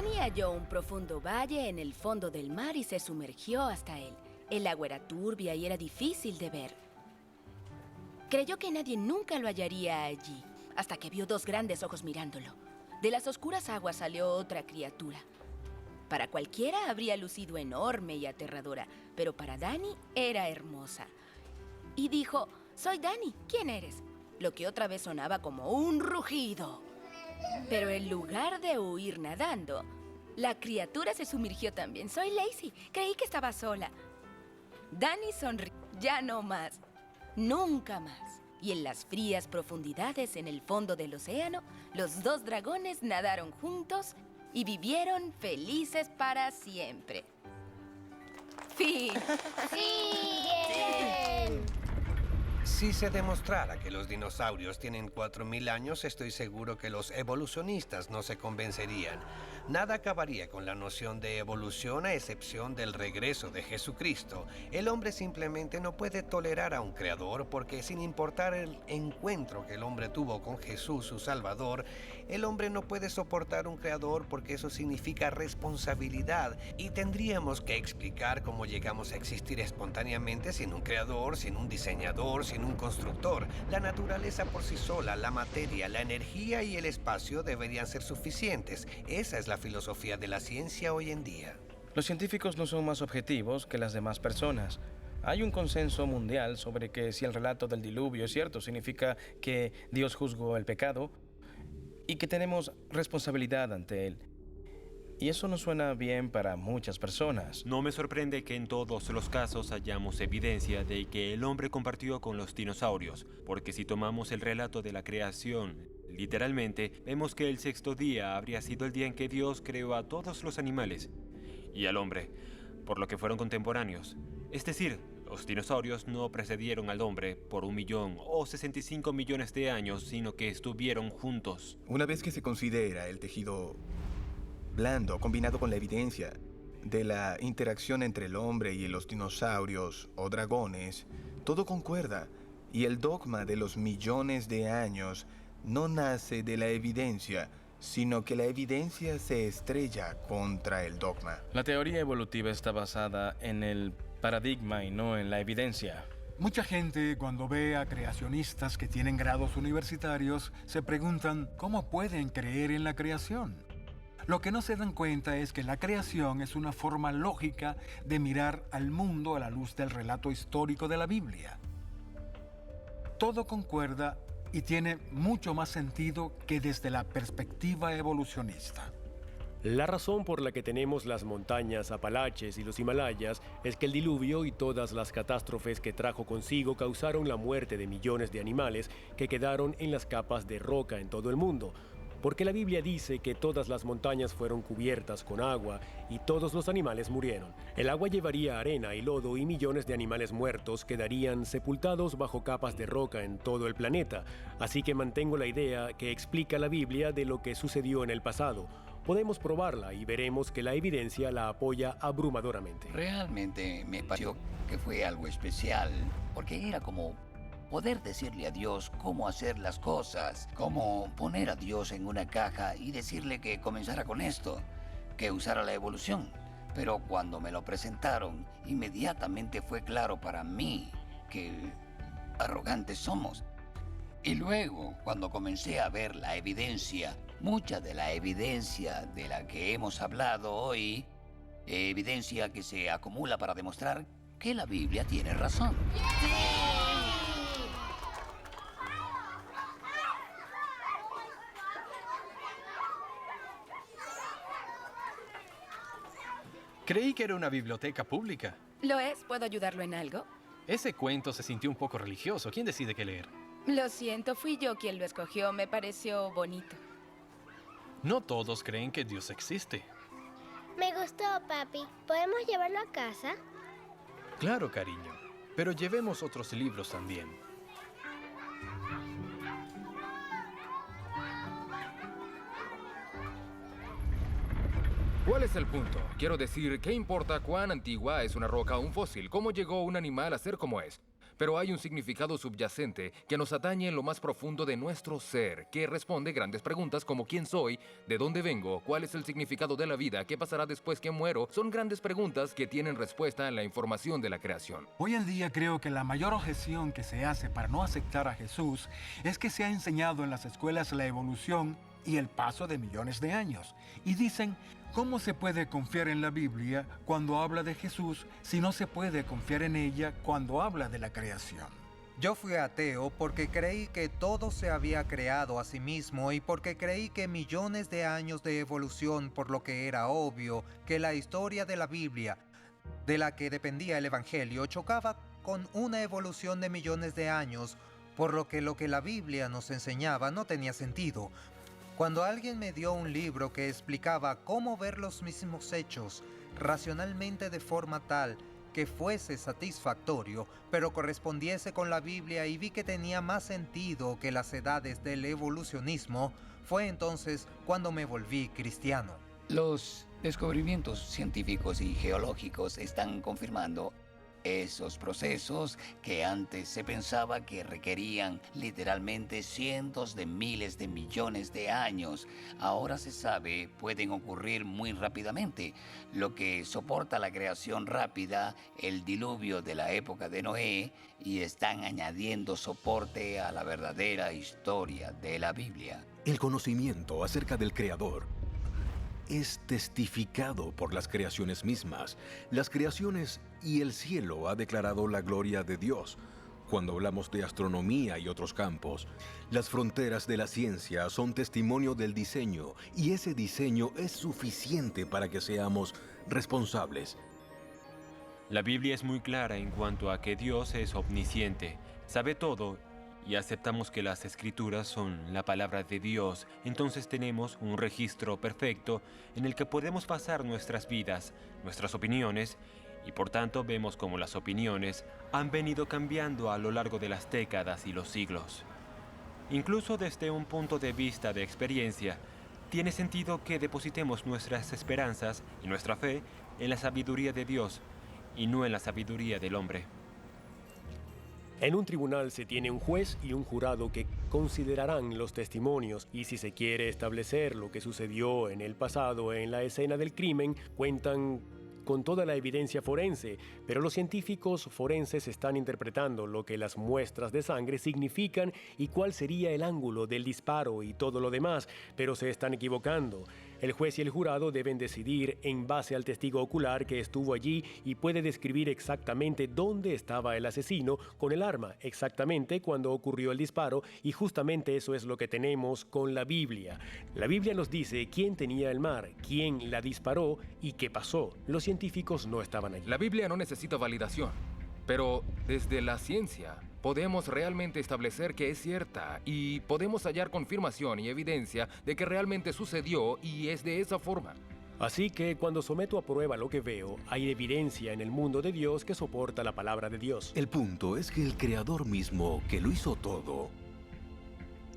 Dani halló un profundo valle en el fondo del mar y se sumergió hasta él. El agua era turbia y era difícil de ver. Creyó que nadie nunca lo hallaría allí, hasta que vio dos grandes ojos mirándolo. De las oscuras aguas salió otra criatura. Para cualquiera habría lucido enorme y aterradora, pero para Dani era hermosa. Y dijo, «Soy Dani, ¿quién eres?», lo que otra vez sonaba como un rugido. Pero en lugar de huir nadando, la criatura se sumergió también. «Soy Lacey, creí que estaba sola». Dani sonrió. «Ya no más, nunca más». Y en las frías profundidades en el fondo del océano, los dos dragones nadaron juntos y vivieron felices para siempre. Fin. ¡Sí! ¡Bien! Si se demostrara que los dinosaurios tienen 4.000 años, estoy seguro que los evolucionistas no se convencerían. Nada acabaría con la noción de evolución a excepción del regreso de Jesucristo. El hombre simplemente no puede tolerar a un creador porque, sin importar el encuentro que el hombre tuvo con Jesús, su Salvador, el hombre no puede soportar un creador porque eso significa responsabilidad y tendríamos que explicar cómo llegamos a existir espontáneamente sin un creador, sin un diseñador, sin un constructor. La naturaleza por sí sola, la materia, la energía y el espacio deberían ser suficientes. Esa es la filosofía de la ciencia hoy en día. Los científicos no son más objetivos que las demás personas. Hay un consenso mundial sobre que si el relato del diluvio es cierto, significa que Dios juzgó el pecado y que tenemos responsabilidad ante él. Y eso no suena bien para muchas personas. No me sorprende que en todos los casos hayamos evidencia de que el hombre compartió con los dinosaurios, porque si tomamos el relato de la creación literalmente, vemos que el sexto día habría sido el día en que Dios creó a todos los animales y al hombre, por lo que fueron contemporáneos. Es decir, los dinosaurios no precedieron al hombre por 1 millón o 65 millones de años, sino que estuvieron juntos. Una vez que se considera el tejido blando combinado con la evidencia de la interacción entre el hombre y los dinosaurios o dragones, todo concuerda y el dogma de los millones de años no nace de la evidencia, sino que la evidencia se estrella contra el dogma. La teoría evolutiva está basada en el paradigma y no en la evidencia. Mucha gente, cuando ve a creacionistas que tienen grados universitarios, se preguntan cómo pueden creer en la creación. Lo que no se dan cuenta es que la creación es una forma lógica de mirar al mundo a la luz del relato histórico de la Biblia. Todo concuerda y tiene mucho más sentido que desde la perspectiva evolucionista. La razón por la que tenemos las montañas Apalaches y los Himalayas es que el diluvio y todas las catástrofes que trajo consigo causaron la muerte de millones de animales que quedaron en las capas de roca en todo el mundo. Porque la Biblia dice que todas las montañas fueron cubiertas con agua y todos los animales murieron. El agua llevaría arena y lodo y millones de animales muertos quedarían sepultados bajo capas de roca en todo el planeta. Así que mantengo la idea que explica la Biblia de lo que sucedió en el pasado. Podemos probarla y veremos que la evidencia la apoya abrumadoramente. Realmente me pareció que fue algo especial, porque era como poder decirle a Dios cómo hacer las cosas, cómo poner a Dios en una caja y decirle que comenzara con esto, que usara la evolución. Pero cuando me lo presentaron, inmediatamente fue claro para mí que arrogantes somos. Y luego, cuando comencé a ver la evidencia, mucha de la evidencia de la que hemos hablado hoy, evidencia que se acumula para demostrar que la Biblia tiene razón. Creí que era una biblioteca pública. ¿Lo es? ¿Puedo ayudarlo en algo? Ese cuento se sintió un poco religioso. ¿Quién decide qué leer? Lo siento, fui yo quien lo escogió. Me pareció bonito. No todos creen que Dios existe. Me gustó, papi. ¿Podemos llevarlo a casa? Claro, cariño. Pero llevemos otros libros también. ¿Cuál es el punto? Quiero decir, ¿qué importa cuán antigua es una roca o un fósil? ¿Cómo llegó un animal a ser como es? pero hay un significado subyacente que nos atañe en lo más profundo de nuestro ser, que responde grandes preguntas como ¿quién soy? ¿De dónde vengo? ¿Cuál es el significado de la vida? ¿Qué pasará después que muero? Son grandes preguntas que tienen respuesta en la información de la creación. Hoy en día creo que la mayor objeción que se hace para no aceptar a Jesús es que se ha enseñado en las escuelas la evolución y el paso de millones de años. Y dicen, ¿cómo se puede confiar en la Biblia cuando habla de Jesús si no se puede confiar en ella cuando habla de la creación? Yo fui ateo porque creí que todo se había creado a sí mismo y porque creí que millones de años de evolución, por lo que era obvio que la historia de la Biblia, de la que dependía el Evangelio, chocaba con una evolución de millones de años, por lo que la Biblia nos enseñaba no tenía sentido. Cuando alguien me dio un libro que explicaba cómo ver los mismos hechos racionalmente de forma tal que fuese satisfactorio, pero correspondiese con la Biblia y vi que tenía más sentido que las edades del evolucionismo, fue entonces cuando me volví cristiano. Los descubrimientos científicos y geológicos están confirmando esos procesos que antes se pensaba que requerían literalmente cientos de miles de millones de años. Ahora se sabe pueden ocurrir muy rápidamente, lo que soporta la creación rápida, el diluvio de la época de Noé, y están añadiendo soporte a la verdadera historia de la Biblia. El conocimiento acerca del Creador es testificado por las creaciones mismas. Las creaciones y el cielo ha declarado la gloria de Dios. Cuando hablamos de astronomía y otros campos, las fronteras de la ciencia son testimonio del diseño, y ese diseño es suficiente para que seamos responsables. La Biblia es muy clara en cuanto a que Dios es omnisciente, sabe todo, y aceptamos que las Escrituras son la palabra de Dios. Entonces tenemos un registro perfecto en el que podemos basar nuestras vidas, nuestras opiniones, y por tanto vemos cómo las opiniones han venido cambiando a lo largo de las décadas y los siglos. Incluso desde un punto de vista de experiencia, tiene sentido que depositemos nuestras esperanzas y nuestra fe en la sabiduría de Dios y no en la sabiduría del hombre. En un tribunal se tiene un juez y un jurado que considerarán los testimonios, y si se quiere establecer lo que sucedió en el pasado en la escena del crimen, cuentan con toda la evidencia forense, pero los científicos forenses están interpretando lo que las muestras de sangre significan y cuál sería el ángulo del disparo y todo lo demás, pero se están equivocando. El juez y el jurado deben decidir en base al testigo ocular que estuvo allí y puede describir exactamente dónde estaba el asesino con el arma, exactamente cuando ocurrió el disparo, y justamente eso es lo que tenemos con la Biblia. La Biblia nos dice quién tenía el mar, quién la disparó y qué pasó. Los científicos no estaban allí. La Biblia no necesita validación, pero desde la ciencia podemos realmente establecer que es cierta y podemos hallar confirmación y evidencia de que realmente sucedió y es de esa forma. Así que cuando someto a prueba lo que veo, hay evidencia en el mundo de Dios que soporta la palabra de Dios. El punto es que el Creador mismo, que lo hizo todo,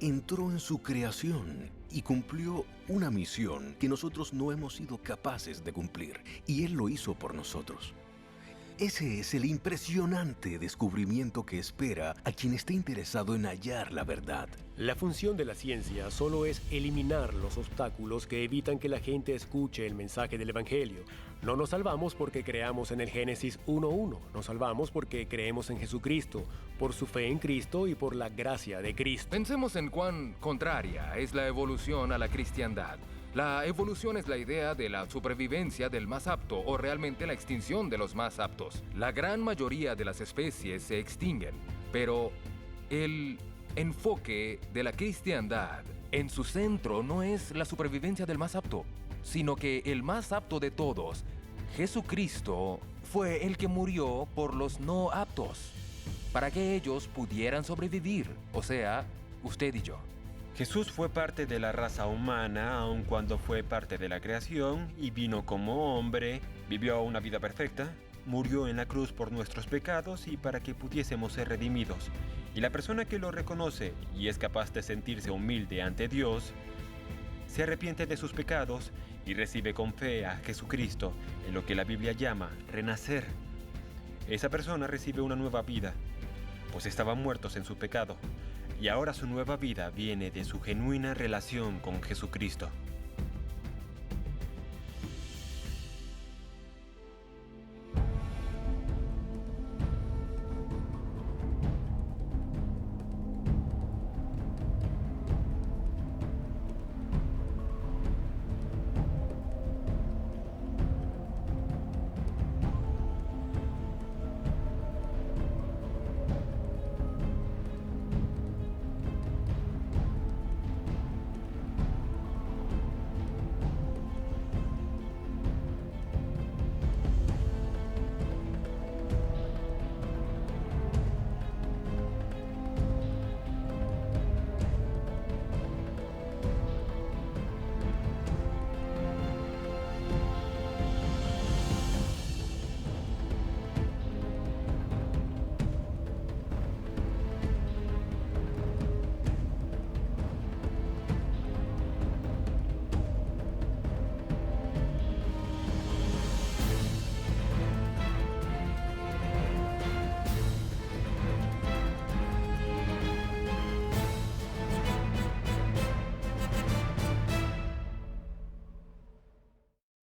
entró en su creación y cumplió una misión que nosotros no hemos sido capaces de cumplir, y Él lo hizo por nosotros. Ese es el impresionante descubrimiento que espera a quien esté interesado en hallar la verdad. La función de la ciencia solo es eliminar los obstáculos que evitan que la gente escuche el mensaje del Evangelio. No nos salvamos porque creamos en el Génesis 1:1. Nos salvamos porque creemos en Jesucristo, por su fe en Cristo y por la gracia de Cristo. Pensemos en cuán contraria es la evolución a la cristiandad. La evolución es la idea de la supervivencia del más apto o realmente la extinción de los más aptos. La gran mayoría de las especies se extinguen, pero el enfoque de la cristiandad en su centro no es la supervivencia del más apto, sino que el más apto de todos, Jesucristo, fue el que murió por los no aptos, para que ellos pudieran sobrevivir, o sea, usted y yo. Jesús fue parte de la raza humana, aun cuando fue parte de la creación, y vino como hombre, vivió una vida perfecta, murió en la cruz por nuestros pecados y para que pudiésemos ser redimidos. Y la persona que lo reconoce y es capaz de sentirse humilde ante Dios, se arrepiente de sus pecados y recibe con fe a Jesucristo en lo que la Biblia llama renacer. Esa persona recibe una nueva vida. pues estaban muertos en su pecado, y ahora su nueva vida viene de su genuina relación con Jesucristo.